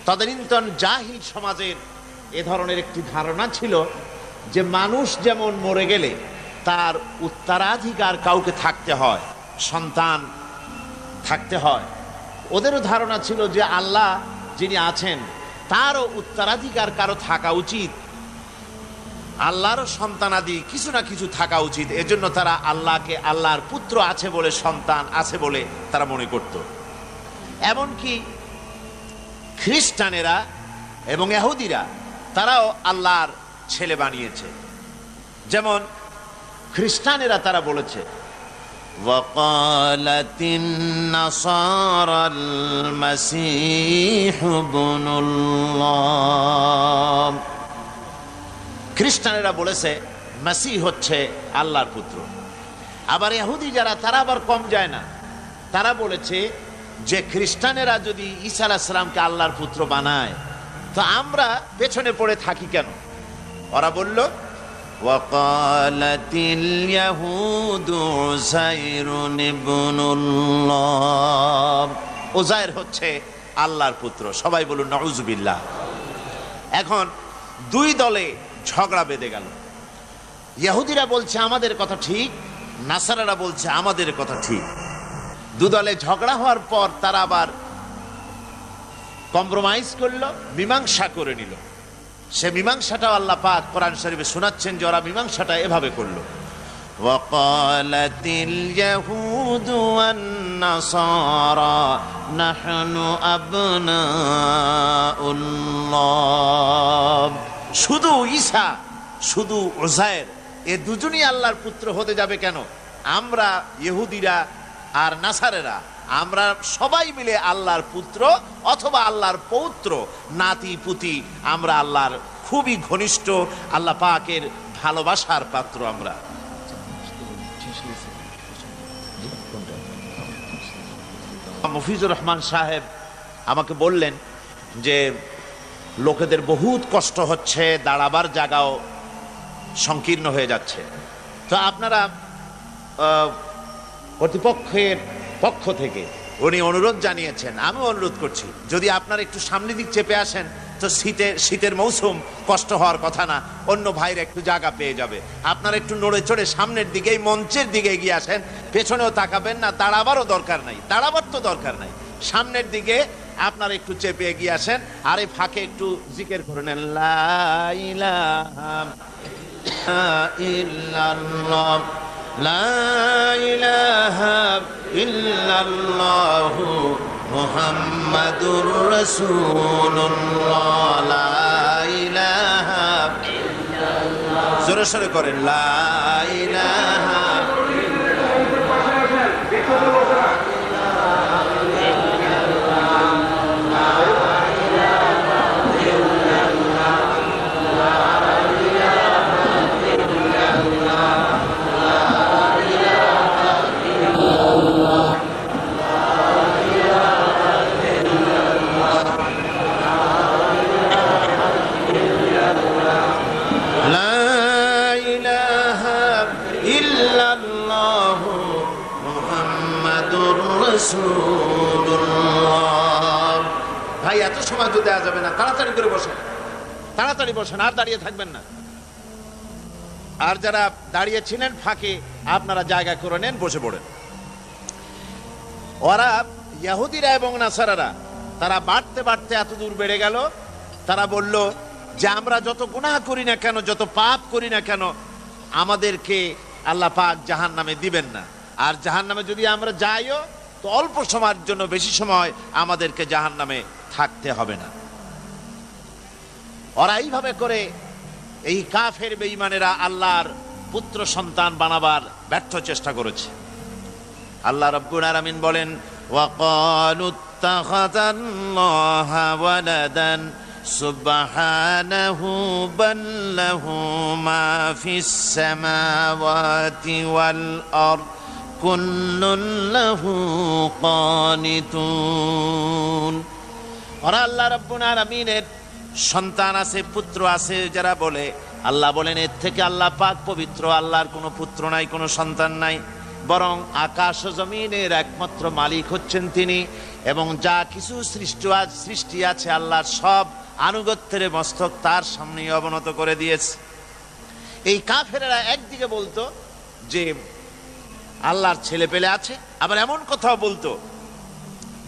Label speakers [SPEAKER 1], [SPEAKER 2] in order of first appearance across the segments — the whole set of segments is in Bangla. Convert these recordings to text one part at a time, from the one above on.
[SPEAKER 1] তদানীন্তন জাহিল সমাজের এ ধরনের একটি ধারণা ছিল যে মানুষ যেমন মরে গেলে তার উত্তরাধিকার কাউকে থাকতে হয়, সন্তান থাকতে হয়, ওদেরও ধারণা ছিল যে আল্লাহ যিনি আছেন তারও উত্তরাধিকার কারো থাকা উচিত, আল্লাহরও সন্তানাদি কিছু না কিছু থাকা উচিত। এজন্য তারা আল্লাহকে আল্লাহর পুত্র আছে বলে, সন্তান আছে বলে তারা মনে করত। এমনকি খ্রিস্টানেরা এবং ইহুদিরা তারাও আল্লাহর ছেলে বানিয়েছে। যেমন খ্রিস্টানেরা তারা বলেছে,
[SPEAKER 2] وقالت النصارى المسيح ابن الله,
[SPEAKER 1] খ্রিস্টানেরা বলেছে মাসিহ হচ্ছে আল্লাহর পুত্র। আবার ইহুদি যারা, তারা আবার কম যায় না, তারা বলেছে যে খ্রিস্টানেরা যদি ঈসা আলাইহিস সালামকে আল্লাহর পুত্র বানায় তো আমরা পেছনে পড়ে থাকি কেন? ওরা বলল
[SPEAKER 2] وقالت اليهود عزير ابن الله,
[SPEAKER 1] উজাইর হচ্ছে আল্লাহর পুত্র। সবাই বলুন নাউজুবিল্লাহ। এখন দুই দলে ঝগড়া বেঁধে গেল। ইহুদিরা বলছে আমাদের কথা ঠিক, নাসারারা বলছে আমাদের কথা ঠিক। দুদলে ঝগড়া হওয়ার পর তারা আবার কম্প্রোমাইজ করলো, মীমাংসা করে নিল। সে মীমাংসাটাও আল্লাহ পাক কোরআন শরীফে শোনাচ্ছেন যে ওরা মীমাংসাটা এভাবে করলো,
[SPEAKER 2] وقالت اليهود والنصارى نحن أبناء الله,
[SPEAKER 1] শুধু ঈসা শুধু উজাইর এ দুজনই আল্লাহর পুত্র হতে যাবে কেন? আমরা ইহুদিরা আর নাসারেরা আমরা সবাই মিলে আল্লাহর পুত্র অথবা আল্লাহর পৌত্র, নাতি পুতি, আমরা আল্লাহর খুবই ঘনিষ্ঠ, আল্লাহ পাকের ভালোবাসার পাত্র আমরা। মফিজুর রহমান সাহেব আমাকে বললেন যে লোকেদের বহুত কষ্ট হচ্ছে, দাঁড়াবার জায়গাও সংকীর্ণ হয়ে যাচ্ছে, তো আপনারা কর্তৃপক্ষের পক্ষ থেকে উনি অনুরোধ জানিয়েছেন, আমি অনুরোধ করছি যদি আপনারা একটু সামনের দিক চেপে আসেন তো শীতের মৌসুম, কষ্ট হওয়ার কথা না, অন্য ভাইরা একটু জায়গা পেয়ে যাবে। আপনারা একটু নড়ে চড়ে সামনের দিকে, মঞ্চের দিকে এগিয়ে আসেন, পেছনেও তাকাবেন না, দাঁড়াবারও দরকার নাই, দাঁড়াবার তো দরকার নাই, সামনের দিকে আপনারা একটু চেপে এগিয়ে আসেন। আর এই ফাঁকে একটু জিকির করে নেন, লা ইলাহা ইল্লাল্লাহ,
[SPEAKER 2] لا إله إلا الله محمد رسول الله, لا إله إلا الله,
[SPEAKER 1] জোরে সোরে করেন, লা ইলাহা ভাই, এত সময় তো দেওয়া যাবে না, তাড়াতাড়ি করে বসেন, তাড়াতাড়ি বসেন, আর দাঁড়িয়ে থাকবেন না। আর যারা দাঁড়িয়ে ছিলেন ফাঁকে আপনারা জায়গা করে নেন, বসে পড়েন। ওরা ইহুদিরা এবং নাসারারা তারা বাড়তে বাড়তে এত দূর বেড়ে গেল, তারা বলল যে আমরা যত গুনাহ করি না কেন, যত পাপ করি না কেন, আমাদেরকে আল্লাহ পাক জাহান্নামে দিবেন না, আর জাহান্নামে যদি আমরা যাইও তো অল্প সময়ের জন্য, বেশি সময় আমাদেরকে জাহান্নামে থাকতে হবে না। ওরা এইভাবে করে এই কাফের বেঈমানেরা আল্লাহর পুত্র সন্তান বানাবার ব্যর্থ চেষ্টা করেছে। আল্লাহ রাব্বুল আলামিন বলেন,
[SPEAKER 2] وقالوا اتخذ الله ولدا سبحانه بل له ما في السماوات والأرض كل له قانتون,
[SPEAKER 1] ওরা আল্লাহ রাব্বুল আলামিনের সন্তান আছে, পুত্র আছে যারা বলে, আল্লাহ বলেন এর থেকে আল্লাহ পাক পবিত্র, আল্লাহর কোনো পুত্র নাই, কোনো সন্তান নাই, বরং আকাশ ও জমিনের একমাত্র মালিক হচ্ছেন তিনি, এবং যা কিছু সৃষ্টি আছে আল্লাহর সব আনুগত্যের মস্তক তার সামনে অবনত করে দিয়েছে। এই কাফেরেরা একদিকে বলতো যে আল্লাহর ছেলে পেলে আছে, আবার এমন কথাও বলতো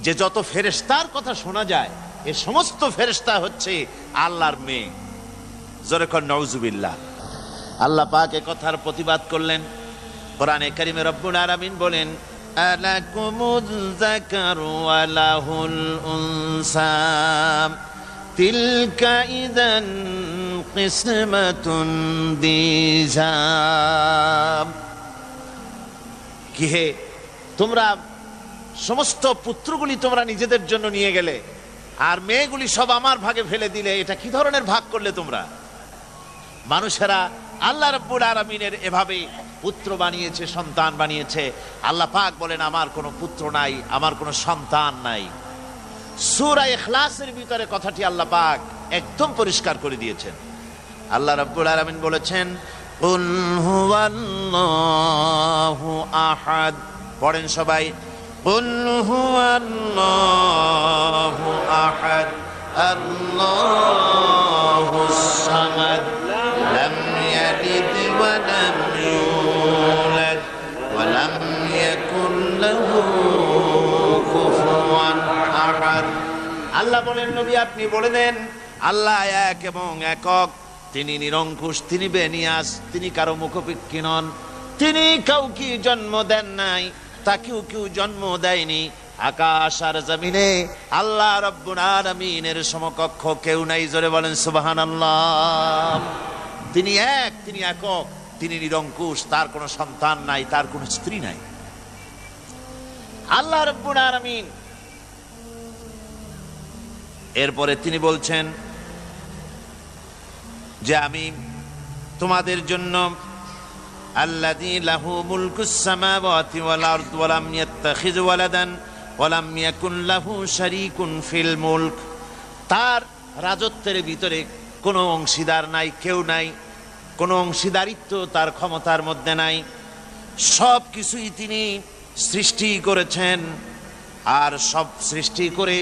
[SPEAKER 1] যে যত ফেরেশতার কথা শোনা যায় এ সমস্ত ফেরেশতা হচ্ছে আল্লাহর মেয়ে। জোরে কর নাউজুবিল্লাহ। আল্লাহ পাক এ কথার প্রতিবাদ করলেন। কোরআনে কারিমে রব্বুল আলামিন বলেন, আলাকুমুজ যাকারু ওয়া লাহুল উনসা তিলকা ইযান কিসমাতুন দিজা। কি হে, তোমরা সমস্ত পুত্রগুলি তোমরা নিজেদের জন্য নিয়ে গেলে আর মেয়েগুলি সব আমার ভাগে ফেলে দিলে, এটা কি ধরনের ভাগ করলে তোমরা? মানুষেরা আল্লাহ রাব্বুল আলামিনের এভাবে পুত্র বানিয়েছে, সন্তান বানিয়েছে। আল্লাহ পাক বলেন আমার কোনো পুত্র নাই, আমার কোনো সন্তান নাই। সূরা ইখলাসের ভিতরে কথাটি আল্লাহ পাক একদম পরিষ্কার করে দিয়েছেন। আল্লাহ রাব্বুল আলামিন বলেছেন, কুল হুয়াল্লাহু আহাদ। পড়েন সবাই, কুল হুয়াল্লাহু আহাদ আল্লাহুস সামাদ লাম ইয়ালিদ ওয়া লাম ইউলাদ ওয়া লাম ইয়াকুল লাহু কুফুয়ান আহাদ। আল্লাহ বলেন, নবী আপনি বলে দেন আল্লাহ এক এবং একক, তিনি নিরঙ্কুশ, তিনি বেনিয়াস, তিনি কারো মুখোপেক্ষী নন, তিনি কাউকে জন্ম দেন নাই, তাকেও কেউ জন্ম দেয়নি। আকাশ আর জমিনে আল্লাহ রাব্বুল আলামিনের সমকক্ষ কেউ নাই। জোরে বলেন সুবহানাল্লাহ। তিনি এক, তিনি একক, তিনি নিরঙ্কুশ, তার কোনো সন্তান নাই, তার কোনো স্ত্রী নাই। আল্লাহ রাব্বুল আলামিন এরপরে তিনি বলছেন যে আমি তোমাদের জন্য আল্লাযী লাহু মুলকুস সামাওয়াতি ওয়াল আরদ ওয়া লাম ইয়াত্তাখিয ওয়ালাদান ওয়া লাম ইয়াকুন লাহু শারীকুন ফিল মুলক। তার রাজত্বের ভিতরে কোনো অংশীদার নাই, কেউ নাই, কোনো অংশীদারিত্ব তার ক্ষমতার মধ্যে নাই। সব কিছুই তিনি সৃষ্টি করেছেন, আর সব সৃষ্টি করে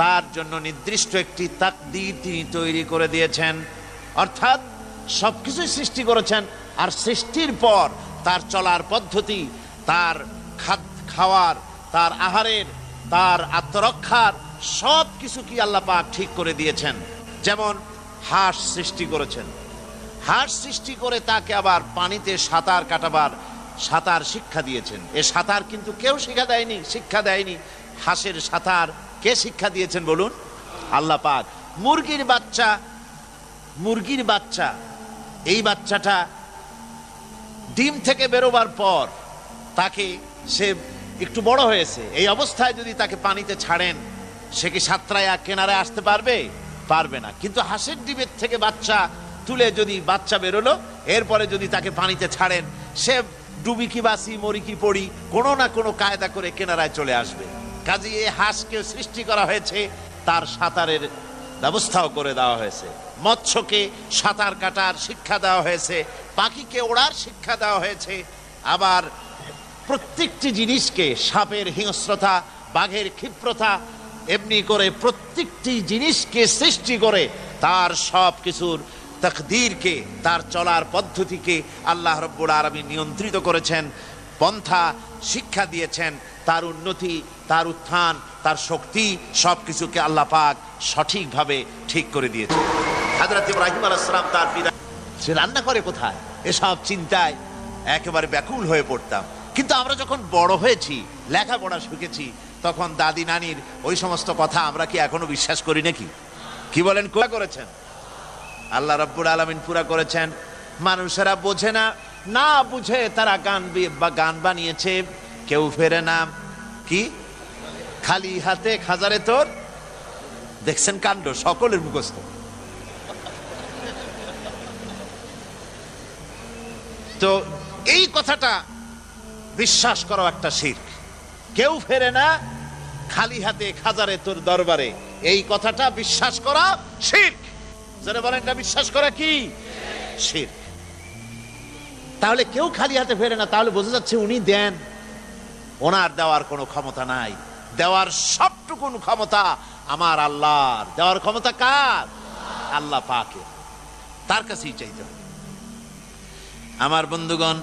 [SPEAKER 1] তার জন্য নির্দিষ্ট একটি তাকদীর তিনি তৈরি করে দিয়েছেন। অর্থাৎ সবকিছুই সৃষ্টি করেছেন, আর সৃষ্টির পর তার চলার পদ্ধতি, তার খাওয়ার, তার আহারের, তার আত্মরক্ষার সব কিছু কি আল্লাহ পাক ঠিক করে দিয়েছেন। যেমন হাঁস সৃষ্টি করেছেন, হাঁস সৃষ্টি করে তাকে আবার পানিতে সাঁতার কাটাবার সাঁতার শিক্ষা দিয়েছেন। এ সাঁতার কিন্তু কেউ শিক্ষা দেয়নি। হাঁসের সাঁতার কে শিক্ষা দিয়েছেন বলুন? আল্লাহ পাক। মুরগির বাচ্চা, এই বাচ্চাটা ডিম থেকে বেরোবার পর তাকে, সে একটু বড় হয়েছে, এই অবস্থায় যদি তাকে পানিতে ছাড়েন, সে কি সাঁতরায় কিনারে আসতে পারবে? পারবে না। কিন্তু হাঁসের ডিমের থেকে বাচ্চা তুলে যদি বাচ্চা বেরোলো, এরপরে যদি তাকে পানিতে ছাড়েন, সে ডুবি কি বাসি, মরি কি পড়ি, কোনো না কোনো কায়দা করে কিনারায় চলে আসবে। কাজে এই হাঁসকে সৃষ্টি করা হয়েছে, তার সাঁতারের ব্যবস্থাও করে দেওয়া হয়েছে। মৎস্যকে সাঁতার কাটার শিক্ষা দেওয়া হয়েছে, পাখিকে ওড়ার শিক্ষা দেওয়া হয়েছে। আবার প্রত্যেকটি জিনিসকে, সাপের হিংস্রতা, বাঘের ক্ষিপ্রতা, এমনি করে প্রত্যেকটি জিনিসকে সৃষ্টি করে তার সব কিছুর তাকদীরকে, তার চলার পদ্ধতিকে আল্লাহ রাব্বুল আলামিন নিয়ন্ত্রিত করেছেন, পন্থা শিক্ষা দিয়েছেন। তার উন্নতি, তার উত্থান, তার শক্তি সবকিছুকে আল্লাহ পাক সঠিকভাবে ঠিক করে দিয়েছেন। হযরত ইব্রাহিম আলাইহিস সালাম তার পিতা, সে রান্না করে কোথায়, এসব চিন্তায় একেবারে ব্যাকুল হয়ে পড়তাম। কিন্তু আমরা যখন বড় হয়েছি, লেখাপড়া শিখেছি, তখন দাদি নানির ওই সমস্ত কথা আমরা কি এখনো বিশ্বাস করি নাকি? কি বলেন? পুরা করেছেন আল্লাহ রাব্বুল আলামিন, পুরা করেছেন। মানুষেরা বোঝে না, না বুঝে তারা গান বানিয়েছে, কেউ ফেরে না। কি খালি হাতে খাজারে তোর, দেখছেন কাণ্ড, সকলের মুখস্থ। তো এই কথাটা বিশ্বাস করো একটা শিরক। কেউ ফেরে না, খালি হাতে খাজারে তোর দরবারে, এই কথাটা বিশ্বাস করা শিরক। যারা বলেন না বিশ্বাস করা কি শিরক। তাহলে কেউ খালি হাতে ফেরে না, তাহলে বোঝা যাচ্ছে উনি দেন, ওনার দেওয়ার কোনো ক্ষমতা নাই। দেওয়ার সবটুকুন ক্ষমতা আমার আল্লাহর। দেওয়ার ক্ষমতা কার? আল্লাহ পাকের। তার কাছেই চাইতে হবে।
[SPEAKER 2] আমার বন্ধুগণ,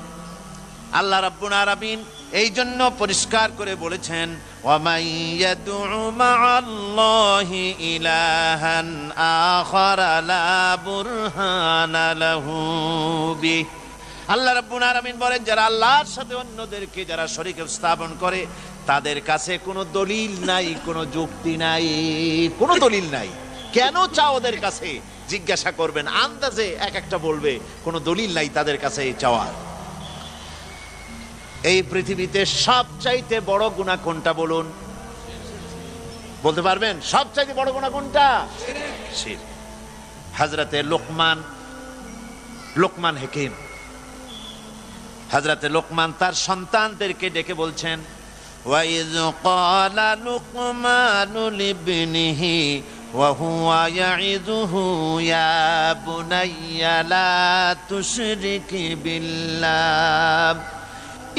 [SPEAKER 2] আল্লাহ রাব্বুল আলামিন এই জন্য পরিষ্কার করে বলেছেন, ওয়ামান ইয়াদউ মা'আল্লাহি ইলাহান আখারা লা বুরহানা লাহু বিহ। আল্লাহ রাব্বুল আলামিন বলেন, যারা আল্লাহর সাথে অন্যদেরকে যারা শরীক স্থাপন করে তাদের কাছে কোনো দলিল নাই, কোনো যুক্তি নাই, কোনো দলিল নাই। কেন চাও ওদের কাছে? জিজ্ঞাসা করবেন, আন্দাজে এক একটা বলবে, কোনো দলিল নাই তাদের কাছে এই চাওয়ার। এই পৃথিবীতে সবচাইতে বড় গুনাহ কোনটা বলুন? বলতে পারবেন সবচাইতে বড় গুনাহ কোনটা? শিরক। হযরতে লোকমান হাকিম, হযরতে লোকমান তার সন্তানদেরকে ডেকে বলছেন, ওয়াইয ক্বালা লুকমানু লিবনিহি ওয়া হুয়া ইয়াইযুহু ইয়া বুনাইয়া লা তুশরিক বিল্লাহ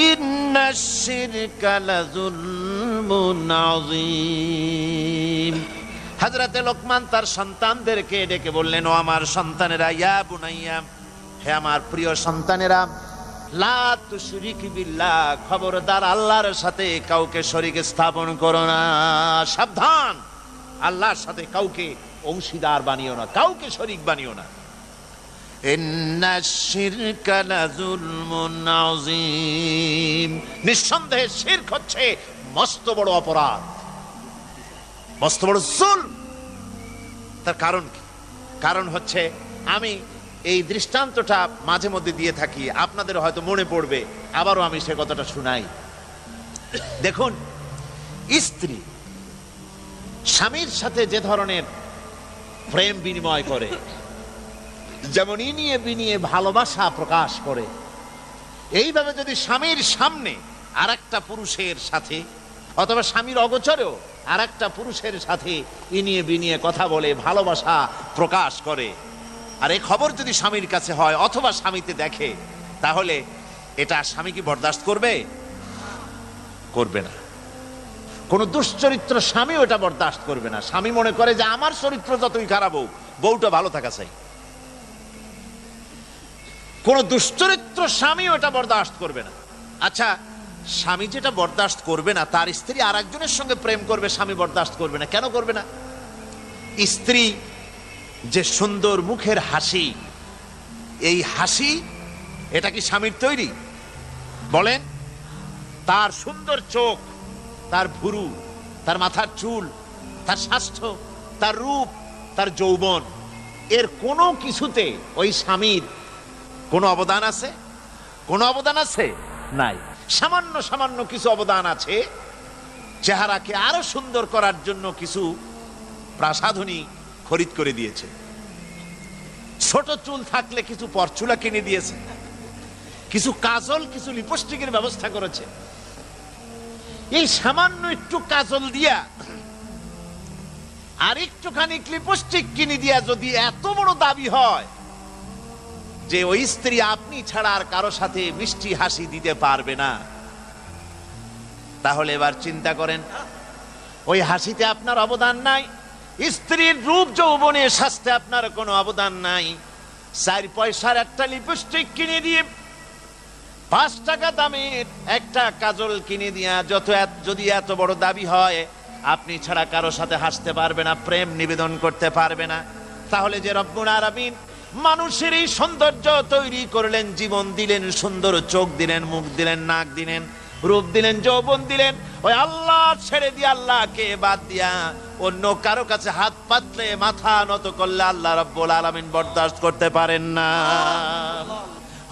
[SPEAKER 2] ইন্নাশ শিরকা লাযুলমুন আযীম। হযরতে লোকমান তার সন্তানদেরকে ডেকে বললেন, ও আমার সন্তানেরা, ইয়া বুনাইয়া, হে আমার প্রিয় সন্তানেরা, লা তুশরিক বিল্লাহ, খবরদার আল্লাহর সাথে কাউকে শরীক স্থাপন করো না। সাবধান, আল্লাহর সাথে কাউকে অংশীদার বানিও না, কাউকে শরীক বানিও না। ইন্নাশ শিরকা লাযুলমুন আযীম, নিঃসন্দেহে শিরক হচ্ছে মস্ত বড় অপরাধ, মস্ত বড় জুলম। তার কারণ কি? কারণ হচ্ছে, আমি এই দৃষ্টান্তটা মাঝে মধ্যে দিয়ে থাকি, আপনাদের হয়তো মনে পড়বে, আবারও আমি সে কথাটা শুনাই। দেখুন, স্ত্রী স্বামীর সাথে যে ধরনের প্রেম বিনিময় করে, যেমন ইনিয়ে বিনিয়ে ভালোবাসা প্রকাশ করে, এইভাবে যদি স্বামীর সামনে আর একটা পুরুষের সাথে অথবা স্বামীর অগোচরেও আর একটা পুরুষের সাথে ইনিয়ে বিনিয়ে কথা বলে ভালোবাসা প্রকাশ করে, আর এই খবর যদি স্বামীর কাছে হয় অথবা স্বামীতে দেখে, তাহলে এটা স্বামী কি বরদাস্ত করবে? করবে না। কোন দুশ্চরিত্র স্বামী ওটা বরদাস্ত করবে না। স্বামী মনে করে যে আমার চরিত্র যতই খারাপ হোক, বউটা ভালো থাকা চাই। কোন দুশ্চরিত্র স্বামী ওটা বরদাস্ত করবে না। আচ্ছা, স্বামী যেটা বরদাস্ত করবে না, তার স্ত্রী আর একজনের সঙ্গে প্রেম করবে, স্বামী বরদাস্ত করবে না। কেন করবে না? স্ত্রী যে সুন্দর মুখের হাসি, এই হাসি এটা কি স্বামীর তৈরি? বলেন। তার সুন্দর চোখ, তার ভুরু, তার মাথার চুল, তার স্বাস্থ্য, তার রূপ, তার যৌবন, এর কোনো কিছুতে ওই স্বামীর কোনো অবদান আছে? কোনো অবদান আছে? নাই। সামান্য সামান্য কিছু অবদান আছে। চেহারাকে আরো সুন্দর করার জন্য কিছু প্রাসাধনী খরিদ করে দিয়েছে, ছোট চুল থাকলে কিছু পরচুলা কিনে দিয়েছে, কিছু কাজল, কিছু লিপস্টিকের ব্যবস্থা করেছে। এই সামান্য একটু কাজল দিয়া আর একটুখানি লিপস্টিক কিনে দিয়া যদি এত বড় দাবি হয় যে ওই স্ত্রী আপনি ছাড়া আর কারো সাথে মিষ্টি হাসি দিতে পারবে না, তাহলে এবার চিন্তা করেন, ওই হাসিতে আপনার অবদান নাই, স্ত্রীর রূপ যৌবনে স্বাস্থ্যে আপনার কোনো অবদান নাই। 4 পয়সার একটা লিপস্টিক কিনে দিয়ে, 5 টাকা দামের একটা কাজল কিনে দিয়া যদি এত বড় দাবি হয় আপনি ছাড়া কারো সাথে হাসতে পারবে না, প্রেম নিবেদন করতে পারবে না, তাহলে যে রব্বুল আলামিন মানুষের এই সৌন্দর্য তৈরি করলেন, জীবন দিলেন, সুন্দর চোখ দিলেন, মুখ দিলেন, নাক দিলেন, রূপ দিলেন, যৌবন দিলেন, ওই আল্লাহ ছেড়ে দিয়ে, আল্লাহকে বাদ দিয়া অন্য কারো কাছে হাত পাতলে, মাথা নত করলে আল্লাহ রাব্বুল আলামিন বরদাস্ত করতে পারেন না।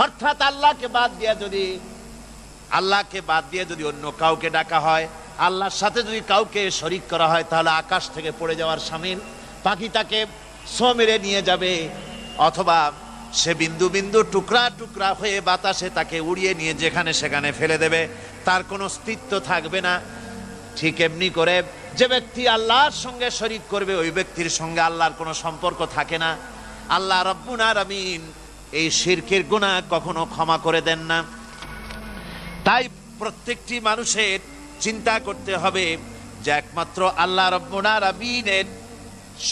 [SPEAKER 2] অর্থাৎ আল্লাহকে বাদ দিয়ে যদি অন্য কাউকে ডাকা হয়, আল্লাহর সাথে যদি কাউকে শরীক করা হয়, তাহলে আকাশ থেকে পড়ে যাওয়ার শামিল পাখি তাকে ছো মেরে নিয়ে যাবে, অথবা সে বিন্দু বিন্দু টুকরা টুকরা হয়ে বাতাসে তাকে উড়িয়ে নিয়ে যেখানে সেখানে ফেলে দেবে, তার কোনো অস্তিত্ব থাকবে না। ঠিক এমনি করে যে ব্যক্তি আল্লাহর সঙ্গে শরীক করবে, ওই ব্যক্তির সঙ্গে আল্লাহর কোনো সম্পর্ক থাকে না। আল্লাহ রাব্বুল আলামিন এই শিরকের গুনাহ কখনো ক্ষমা করে দেন না। তাই প্রত্যেকটি মানুষের চিন্তা করতে হবে যে একমাত্র আল্লাহ রাব্বুল আলামিনের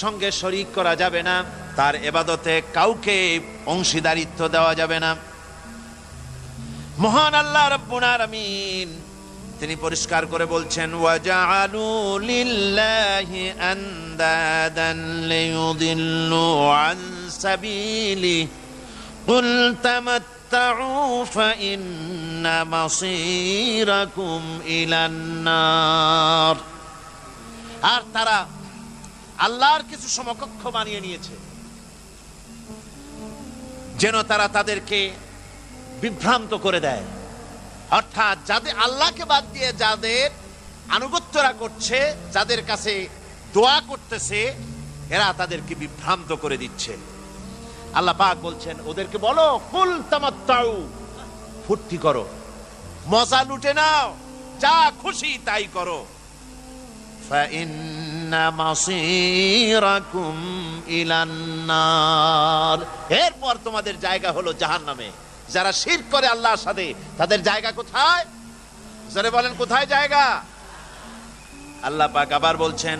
[SPEAKER 2] সঙ্গে শরীক করা যাবে না, তার ইবাদতে কাউকে অংশীদারিত্ব দেওয়া যাবে না। মহান আল্লাহ রাব্বুল আলামিন তিনি পরিষ্কার করে বলছেন, ওয়াজআলু লিল্লাহি আনদাদান লিয়ুদিল্লু আন সাবিলি কুল তামাত্তাউ ফাইন্না মাসীরাকুম ইলান নার। আর তারা আল্লাহর কিছু সমকক্ষ বানিয়ে নিয়েছে যেন তারা তাদেরকে বিভ্রান্ত করে দেয়। অর্থাৎ যাদের আল্লাহকে বাদ দিয়ে যাদের আনুগত্যরা করছে, যাদের কাছে দোয়া করতেছে, এরা তাদেরকে বিভ্রান্ত করে দিচ্ছে। আল্লাহ পাক বলছেন ওদেরকে বলো, কুল তামাত্তাউ, ফুর্তি করো, মজা লুটে নাও, যা খুশি তাই করো। ফাইন্না মাসীরাকুম ইলান নার, এরপর তোমাদের জায়গা হলো জাহান্নামে। যারা শিরক করে আল্লাহর সাথে, তাদের জায়গা কোথায়? যারা বলেন কোথায় জায়গা? আল্লাহ পাক আবার বলছেন,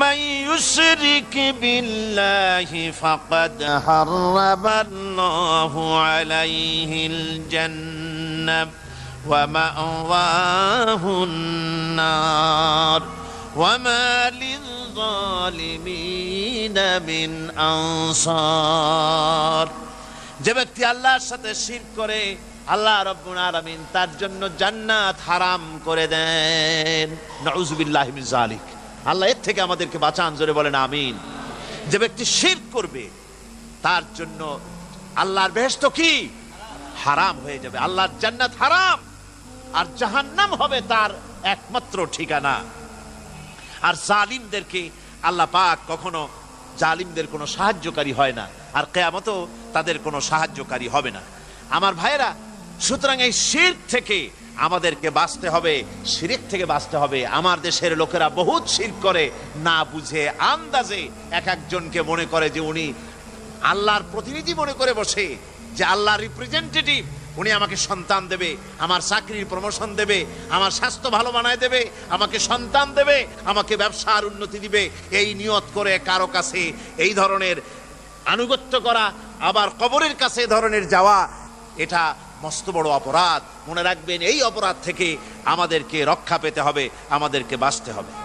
[SPEAKER 2] মান ইউশরিক বিল্লাহি ফাকাদ হারামাল্লাহু আলাইহিল জান্নাহ ওয়া মাওয়াহুন নার ওয়া মা লিয-যালিমিনা মিন আনসার। যে ব্যক্তি আল্লাহর সাথে শিরক করে, আল্লাহ রাব্বুল আলামিন তার জন্য জান্নাত হারাম করে দেন। নাউযুবিল্লাহি মিন যালিক। আল্লাহ এর থেকে আমাদেরকে বাঁচান, জোরে বলেন আমিন। যে ব্যক্তি শিরক করবে তার জন্য আল্লাহর বেহেশত কি? হারাম হয়ে যাবে। আল্লাহর জান্নাত হারাম, আর জাহান্নাম হবে তার একমাত্র ঠিকানা। আর জালিমদেরকে আল্লাহ পাক কখনো, জালিমদের কোনো সাহায্যকারী হয় না, আর কিয়ামতেও তাদের কোনো সাহায্যকারী হবে না। আমার ভাইয়েরা, সুতরাং এই শিরক থেকে আমাদেরকে বাঁচতে হবে, শিরক থেকে বাঁচতে হবে। আমার দেশের লোকেরা বহুত শিরক করে, না বুঝে আন্দাজে এক একজনকে মনে করে যে উনি আল্লাহর প্রতিনিধি মনে করে বসে, যে আল্লাহর রিপ্রেজেন্টেটিভ, উনি আমাকে সন্তান দেবে, আমার চাকরির প্রমোশন দেবে, আমার স্বাস্থ্য ভালো বানায় দেবে, আমাকে সন্তান দেবে, আমাকে ব্যবসার উন্নতি দিবে। এই নিয়ত করে কারো কাছে এই ধরনের আনুগত্য করা, আবার কবরের কাছে এ ধরনের যাওয়া, এটা মস্ত বড় অপরাধ। মনে রাখবেন, এই অপরাধ থেকে আমাদেরকে রক্ষা পেতে হবে, আমাদেরকে বাঁচতে হবে।